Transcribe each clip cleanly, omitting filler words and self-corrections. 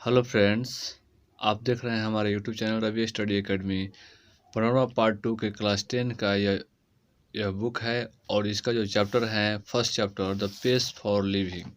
Hello friends, आप देख रहे हैं हमारे YouTube channel Ravi study academy. Panorama part 2 के क्लास 10 का यह बुक है और इसका जो चैप्टर है first chapter the pace for living.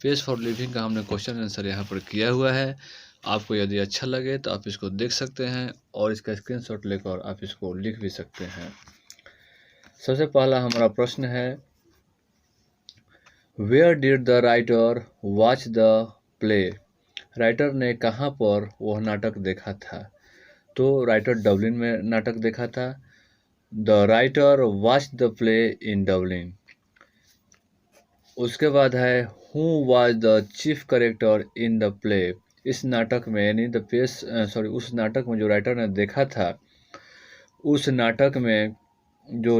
Pace for living का हमने क्वेश्चन आंसर यहाँ पर किया हुआ है। आपको यदि अच्छा लगे तो आप इसको देख सकते हैं और इसका स्क्रीनशॉट लेकर आप इसको लिख भी सकते हैं। सबसे पहला हमारा प्रश्न है, where did the writer watch the play? Writer ने कहाँ पर वह नाटक देखा था? तो राइटर डबलिन में नाटक देखा था। The writer watch the play in Dublin. उसके बाद है, who was the chief character in the play? इस नाटक में यानी उस नाटक में जो राइटर ने देखा था, उस नाटक में जो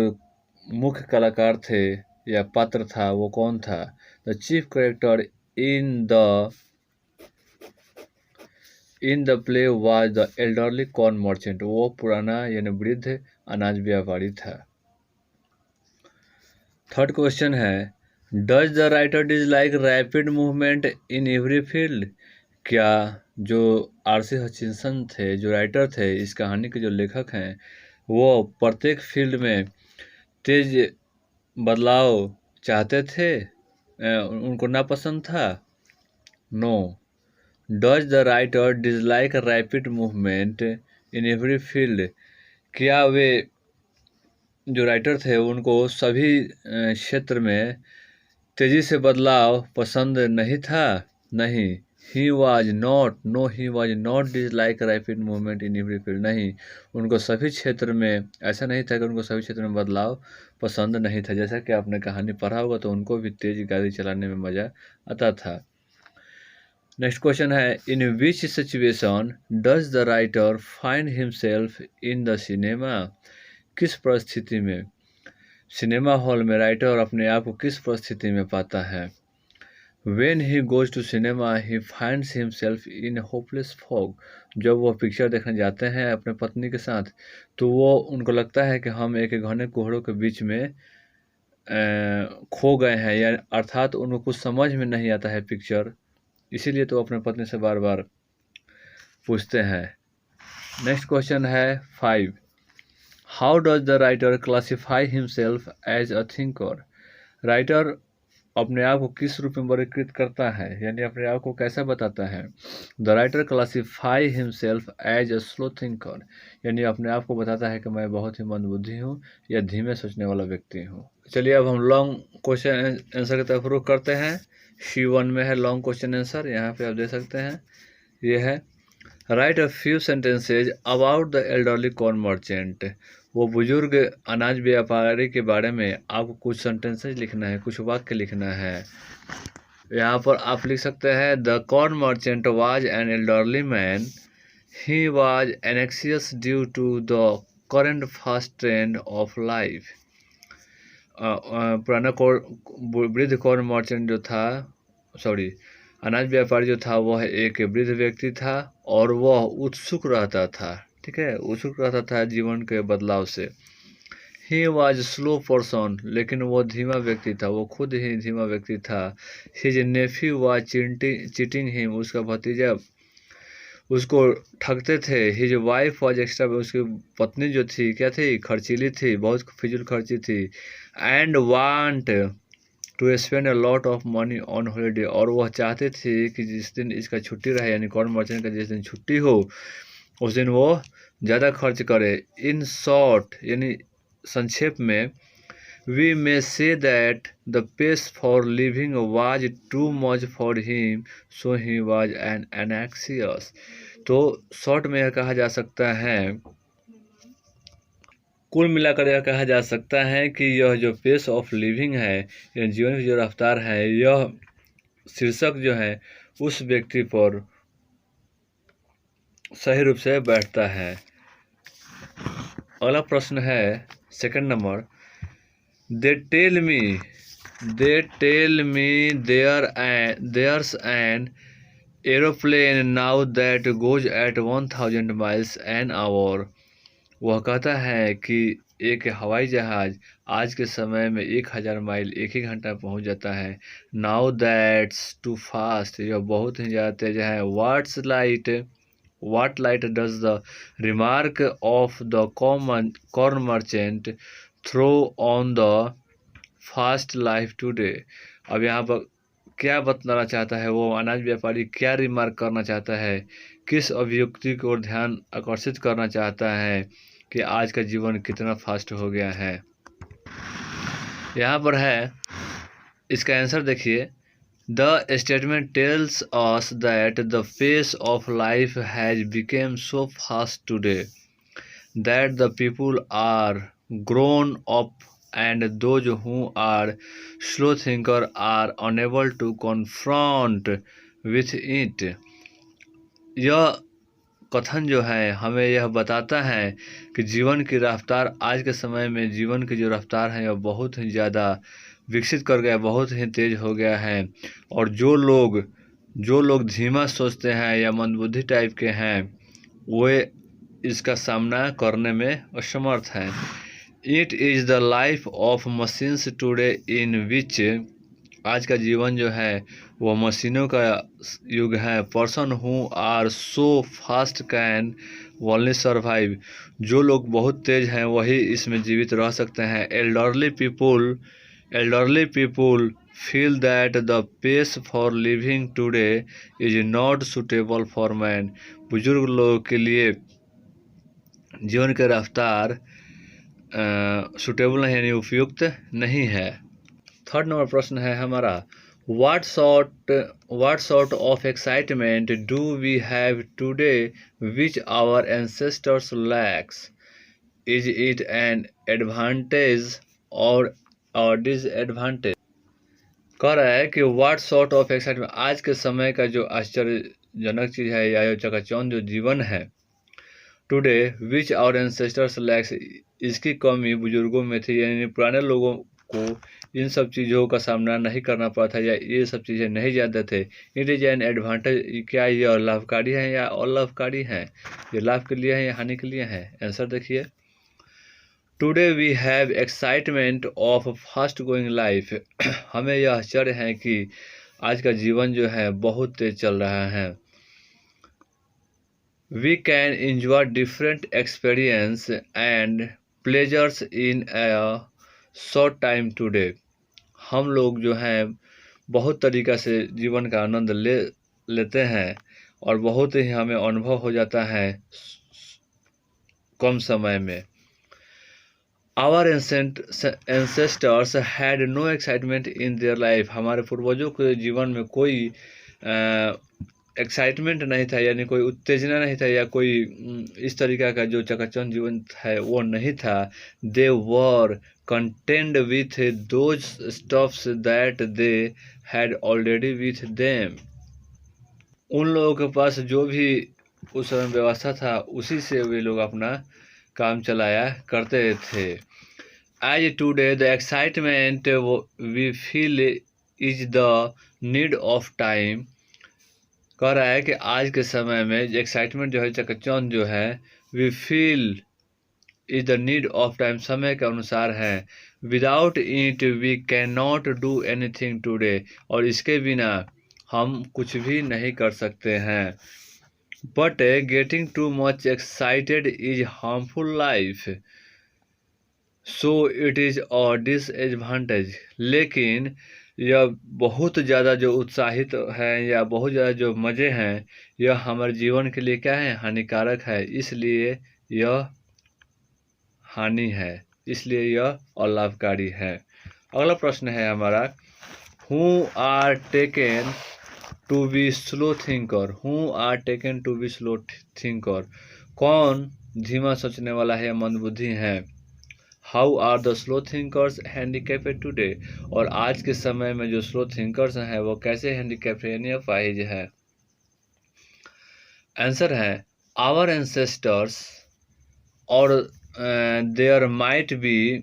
मुख्य कलाकार थे या पात्र था वो कौन था? The chief character in the play was the elderly corn merchant. वो पुराना यानी वृद्ध अनाज व्यापारी था। थर्ड क्वेश्चन है, does the writer dislike rapid movement in every field? क्या जो आर.सी. हचिंसन थे, जो राइटर थे, इस कहानी के जो लेखक हैं, वो प्रत्येक फील्ड में तेज बदलाव चाहते थे? उनको नापसंद था? No. Does the writer dislike rapid movement in every field? क्या वे जो राइटर थे उनको सभी क्षेत्र में तेज़ी से बदलाव पसंद नहीं था? नहीं। He was not dislike rapid movement in every field. नहीं, उनको सभी क्षेत्र में ऐसा नहीं था कि उनको सभी क्षेत्र में बदलाव पसंद नहीं था। जैसा कि आपने कहानी पढ़ा होगा तो उनको भी तेज गाड़ी चलाने में मज़ा आता था। नेक्स्ट क्वेश्चन है, in which situation does the writer find himself in the cinema? किस परिस्थिति में सिनेमा हॉल में राइटर अपने आप को किस परिस्थिति में पाता है? When he goes to cinema he finds himself in hopeless fog. जब वो पिक्चर देखने जाते हैं अपने पत्नी के साथ तो वो उनको लगता है कि हम एक घने कोहरों के बीच में खो गए हैं, या अर्थात उनको कुछ समझ में नहीं आता है पिक्चर, इसीलिए तो अपने पत्नी से बार बार पूछते हैं। नेक्स्ट क्वेश्चन है 5, how does the writer classify himself as a thinker? Writer अपने आप को किस रूप में वर्गीकृत करता है, यानी अपने आप को कैसा बताता है? The writer classify himself as a slow thinker, यानी अपने आप को बताता है कि मैं बहुत ही मंदबुद्धि हूँ या धीमे सोचने वाला व्यक्ति हूँ। चलिए अब हम लॉन्ग क्वेश्चन आंसर की तरफ रुख करते हैं। C1 में है लॉन्ग क्वेश्चन आंसर, यहाँ पे आप दे सकते हैं। ये है, right a few sentences about the elderly corn merchant. वो बुजुर्ग अनाज व्यापारी के बारे में आपको कुछ सेंटेंसेज लिखना है, कुछ वाक्य लिखना है। यहाँ पर आप लिख सकते हैं, the corn merchant was an elderly man, he was anxious due to the current fast trend of life. पुराना वृद्ध कॉर्न मर्चेंट जो था, अनाज व्यापारी जो था वह एक वृद्ध व्यक्ति था और वह उत्सुक रहता था, ठीक है, उत्सुक रहता था जीवन के बदलाव से। ही वॉज स्लो पर्सन, लेकिन वह धीमा व्यक्ति था, वो खुद ही धीमा व्यक्ति था। His Neiphiu was cheating him, उसका भतीजा उसको ठगते थे। हिज वाइफ वॉज एक्स्ट्रा, उसकी पत्नी जो थी क्या थी, खर्चीली थी, बहुत फिजूल खर्ची थी। And want to spend a lot of money on holiday, और वह चाहते थे कि जिस दिन इसका छुट्टी रहे, यानी कॉर्न मर्चेंट का जिस दिन छुट्टी हो उस दिन वो ज़्यादा खर्च करे। इन शॉर्ट, यानी संक्षेप में, we may say that the pace for living was too much for him, so he was an anxious. तो शॉर्ट में यह कहा जा सकता है, कुल मिलाकर यह कहा जा सकता है कि यह जो पेस ऑफ लिविंग है, यह जीवन की जो रफ्तार है, यह शीर्षक जो है उस व्यक्ति पर सही रूप से बैठता है। अगला प्रश्न है second number, they tell me there's an aeroplane now that goes at 1000 miles an hour। वह कहता है कि एक हवाई जहाज आज के समय में 1000 माइल एक ही घंटा में पहुंच जाता है। नाउ दैट्स टू फास्ट, यह बहुत ही ज़्यादा तेज है। What light does the remark of the corn merchant throw on the fast life today? अब यहाँ पर क्या बतलाना चाहता है वो अनाज व्यापारी, क्या रिमार्क करना चाहता है, किस अभिव्यक्ति की ओर ध्यान आकर्षित करना चाहता है कि आज का जीवन कितना फास्ट हो गया है। यहाँ पर है, इसका आंसर देखिए। The statement tells us that the pace of life has become so fast today that the people are grown up and those who are slow thinker are unable to confront with it। यह कथन जो है हमें यह बताता है कि जीवन की रफ्तार, आज के समय में जीवन की जो रफ्तार है वह बहुत ही ज़्यादा विकसित कर गया, बहुत ही तेज हो गया है। और जो लोग धीमा सोचते हैं या मंदबुद्धि टाइप के हैं, वे इसका सामना करने में असमर्थ हैं। It is the life of machines today in which, आज का जीवन जो है वो मशीनों का युग है। Person who are so fast can only survive, जो लोग बहुत तेज हैं वही इसमें जीवित रह सकते हैं। Elderly people feel that the pace for living today is not suitable for man। बुजुर्ग लोगों के लिए जीवन की रफ्तार सुटेबल नहीं, यानी उपयुक्त नहीं है। थर्ड नंबर प्रश्न है हमारा, what sort of excitement do we have today which our ancestors lacks? Is it an advantage or a disadvantage? कह रहा है कि व्हाट सॉर्ट ऑफ एक्साइटमेंट, आज के समय का जो आश्चर्यजनक चीज़ है या चकाचौंध जो जीवन है, today which our ancestors lacks, इसकी कमी बुजुर्गों में थी, यानी पुराने लोगों को इन सब चीज़ों का सामना नहीं करना पड़ा था या ये सब चीज़ें नहीं जानते थे। इट इज एन एडवांटेज, क्या ये लाभकारी है या अलाभकारी है, ये लाभ के लिए है या हानि के लिए है? आंसर देखिए। Today we have excitement of fast going life, हमें यह आश्चर्य है कि आज का जीवन जो है बहुत तेज चल रहा है। We can enjoy different experience and pleasures in a short time today, हम लोग जो हैं बहुत तरीक़ा से जीवन का आनंद लेते हैं और बहुत ही हमें अनुभव हो जाता है कम समय में। Our ancestors had no excitement in their life, हमारे पूर्वजों के जीवन में कोई एक्साइटमेंट नहीं था, यानी कोई उत्तेजना नहीं था या कोई इस तरीक़ा का जो चकाचौंध जीवन है वो नहीं था। They were content with those stuffs that they had already with them, उन लोगों के पास जो भी उस समय व्यवस्था था उसी से वे लोग अपना काम चलाया करते थे। As today the excitement we feel is the need of time, कह रहा है कि आज के समय में एक्साइटमेंट जो है, चकाचौंध जो है, we feel is the need of time, समय के अनुसार है। Without it we can not do anything today, और इसके बिना हम कुछ भी नहीं कर सकते हैं। But getting too much excited is harmful life, so it is a disadvantage, लेकिन यह बहुत ज़्यादा जो उत्साहित है या बहुत ज़्यादा जो मज़े हैं, यह हमारे जीवन के लिए क्या है, हानिकारक है, इसलिए यह हानि है, इसलिए यह अलाभकारी है। अगला प्रश्न है हमारा, who are taken to be slow thinker, who are taken to be slow thinker, कौन धीमा सोचने वाला है या मंदबुद्धि है। How are the slow thinkers handicapped today, और आज के समय में जो स्लो थिंकर्स हैं वो कैसे हैंडीकैप्ड यानी अपाहिज है। आंसर है, आवर एंसेस्टर्स और there might be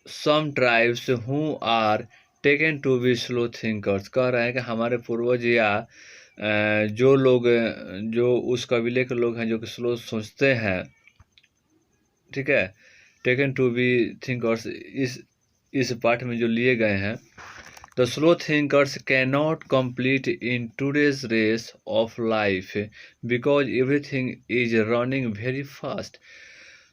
some tribes who are taken to be slow thinkers, कह रहे हैं कि हमारे पूर्वज या जो लोग जो उस कबीले के लोग हैं जो कि स्लो सोचते हैं, ठीक है, टेकन टू बी थिंकर्स इस पाठ में जो लिए गए हैं, the slow thinkers can not complete in today's race of life because everything is running very fast.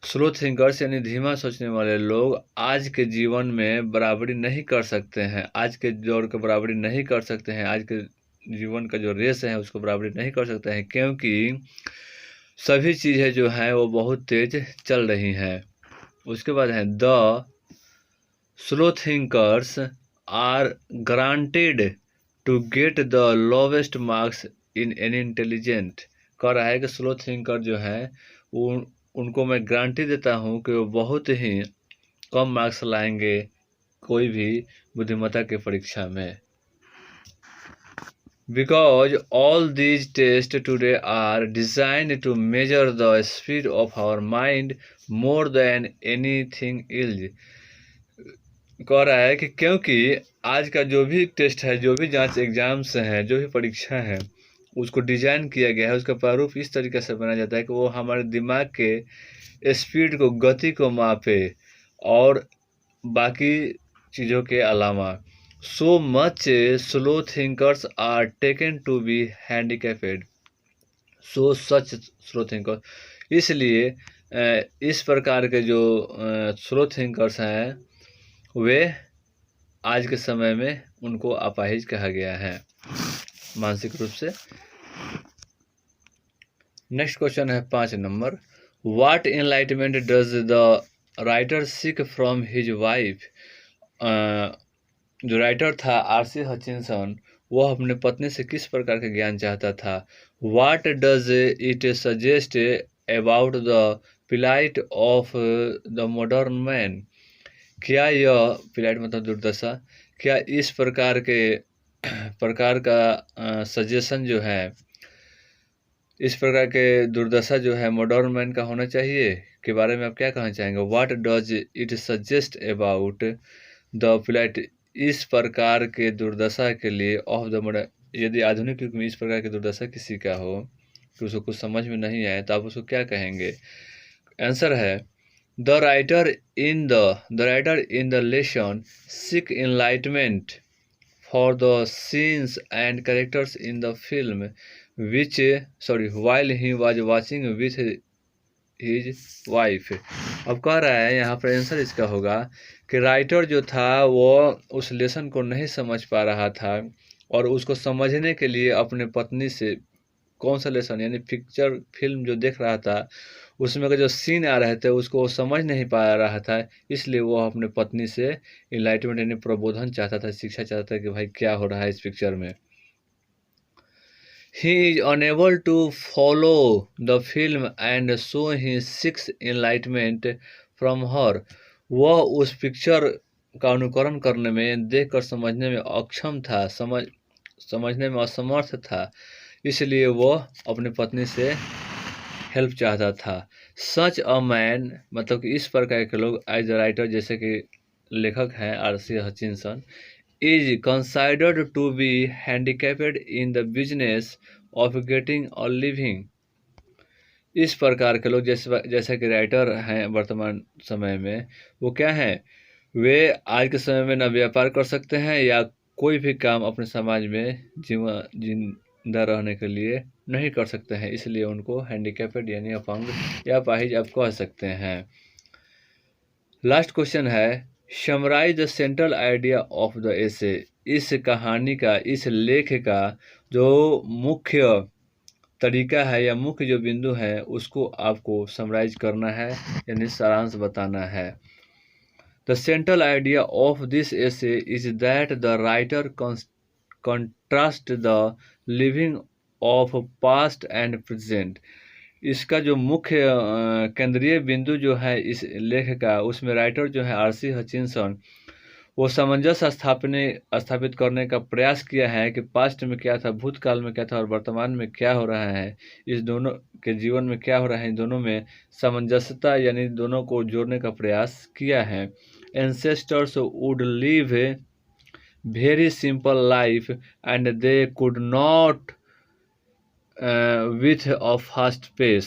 Slow thinkers यानी धीमा सोचने वाले लोग आज के जीवन में बराबरी नहीं कर सकते हैं, आज के दौर की बराबरी नहीं कर सकते हैं, आज के जीवन का जो रेस है उसको बराबरी नहीं कर सकते हैं, क्योंकि सभी चीज़ें जो हैं वो बहुत तेज चल रही हैं। उसके बाद है the slow thinkers are granted to get the lowest marks in any intelligent. कह रहा है कि स्लो थिंकर जो है उनको मैं गारंटी देता हूँ कि वो बहुत ही कम मार्क्स लाएंगे कोई भी बुद्धिमत्ता की परीक्षा में। Because all these test today are designed to measure the speed of our mind more than anything else. कह रहा है कि क्योंकि आज का जो भी टेस्ट है, जो भी जांच एग्जाम्स हैं, जो भी परीक्षा है, उसको डिजाइन किया गया है, उसका प्रारूप इस तरीके से बनाया जाता है कि वो हमारे दिमाग के स्पीड को, गति को मापे और बाकी चीज़ों के अलावा। So much slow thinkers are taken to be handicapped. So such slow thinker, इसलिए इस प्रकार के जो स्लो थिंकर्स हैं वे आज के समय में उनको अपाहिज कहा गया है मानसिक रूप से। नेक्स्ट क्वेश्चन है 5 number, what enlightenment does the writer seek from his wife. जो राइटर था आरसी हचिंसन, वह अपने पत्नी से किस प्रकार का ज्ञान चाहता था। What does it suggest about the plight of the modern man. क्या यह plight मतलब दुर्दशा, क्या इस प्रकार का सजेशन जो है, इस प्रकार के दुर्दशा जो है मॉडर्न मैन का होना चाहिए के बारे में आप क्या कहना चाहेंगे। What does it suggest about the plight, इस प्रकार के दुर्दशा के लिए ऑफ द मॉडर्न, यदि आधुनिक युग में इस प्रकार की दुर्दशा किसी का हो कि उसको कुछ समझ में नहीं आए तो आप उसको क्या कहेंगे। आंसर है the writer in the lesson seek enlightenment for the scenes and characters in the film while he was watching with his wife। अब कह रहा है यहाँ पर आंसर इसका होगा कि राइटर जो था वो उस लेसन को नहीं समझ पा रहा था और उसको समझने के लिए अपने पत्नी से, कौन सा लेसन यानी पिक्चर फिल्म जो देख रहा था उसमें का जो सीन आ रहे थे उसको वो समझ नहीं पा रहा था, इसलिए वो अपने पत्नी से इनलाइटमेंट यानी प्रबोधन चाहता था, शिक्षा चाहता था कि भाई क्या हो रहा है इस पिक्चर में। He is unable to follow the film and so he seeks enlightenment from her। वह उस पिक्चर का अनुकरण करने में, देखकर समझने में अक्षम था, समझने में असमर्थ था, इसलिए वह अपनी पत्नी से हेल्प चाहता था। सच अ मैन मतलब कि इस प्रकार के लोग एज अ राइटर, जैसे कि लेखक हैं RC Hutchinson, is considered to be handicapped in the business of getting a living। इस प्रकार के लोग जैसे कि राइटर हैं वर्तमान समय में, वो क्या हैं, वे आज के समय में न व्यापार कर सकते हैं या कोई भी काम अपने समाज में जिंदा रहने के लिए नहीं कर सकते हैं, इसलिए उनको हैंडीकैप्ड यानी अपंग या अपाहिज आप कह सकते हैं। लास्ट क्वेश्चन है summarize the central idea of the essay. इस कहानी का, इस लेख का जो मुख्य तरीका है या मुख्य जो बिंदु है उसको आपको समराइज करना है यानी सारांश बताना है। The central idea of this essay is that the writer contrast the living of past and present. इसका जो मुख्य केंद्रीय बिंदु जो है इस लेख का, उसमें राइटर जो है आरसी हचिंसन, वो सामंजस्य स्थापित करने का प्रयास किया है कि पास्ट में क्या था, भूतकाल में क्या था और वर्तमान में क्या हो रहा है, इस दोनों के जीवन में क्या हो रहा है, इन दोनों में सामंजस्यता यानी दोनों को जोड़ने का प्रयास किया है। Ancestors would live very simple life and they could not with a fast pace.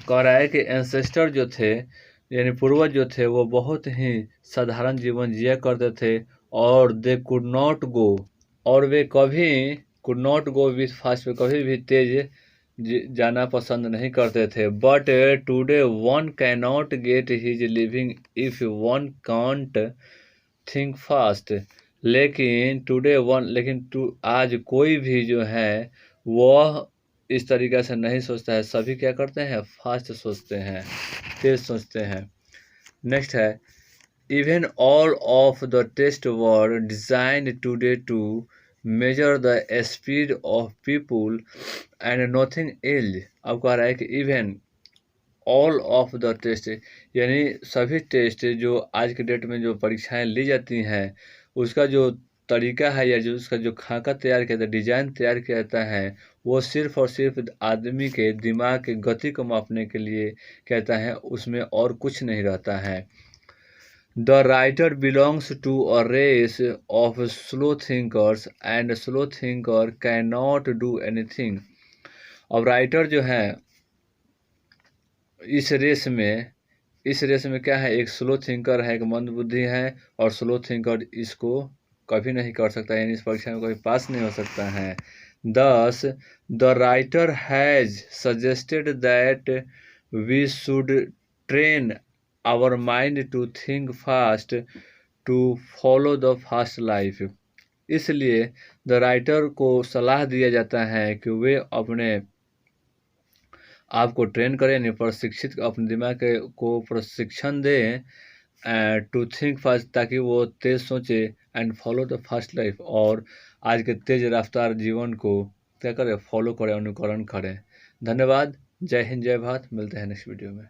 कह रहा है कि एंसेस्टर जो थे यानी पूर्वज जो थे वो बहुत ही साधारण जीवन जिया करते थे और दे कुड नॉट गो, और वे कभी could not go with fast, कभी भी तेज जाना पसंद नहीं करते थे। But today one can not get his living if one can't think fast. लेकिन आज कोई भी जो है वह इस तरीक़ा से नहीं सोचता है। सभी क्या करते हैं, फास्ट सोचते हैं, तेज सोचते हैं। नेक्स्ट है, even all of the test were designed today to measure the speed of people and nothing else. अब कह रहा है कि even all of the test, यानी सभी टेस्ट जो आज के डेट में जो परीक्षाएं ली जाती हैं उसका जो तरीका है या जो उसका जो खाका तैयार किया जाता है, डिजाइन तैयार किया जाता है, वो सिर्फ और सिर्फ आदमी के दिमाग की गति को मापने के लिए कहता है, उसमें और कुछ नहीं रहता है। The writer belongs to a race of slow thinkers and slow thinker can not do anything. अब राइटर जो है इस रेस में क्या है, एक स्लो थिंकर है, एक मंद बुद्धि है, और स्लो थिंकर इसको कभी नहीं कर सकता, यानी इस परीक्षा में कभी पास नहीं हो सकता है। Thus the writer has suggested that we should train our mind to think fast to follow the fast life. इसलिए द राइटर को सलाह दिया जाता है कि वे अपने आपको ट्रेन करें, यानी प्रशिक्षित, अपने दिमाग को प्रशिक्षण दें टू थिंक फास्ट, ताकि वो तेज़ सोचे, and follow the fast life, और आज के तेज रफ्तार जीवन को क्या करें, फॉलो करें, अनुकरण करें। धन्यवाद। जय हिंद, जय भारत। मिलते हैं नेक्स्ट वीडियो में।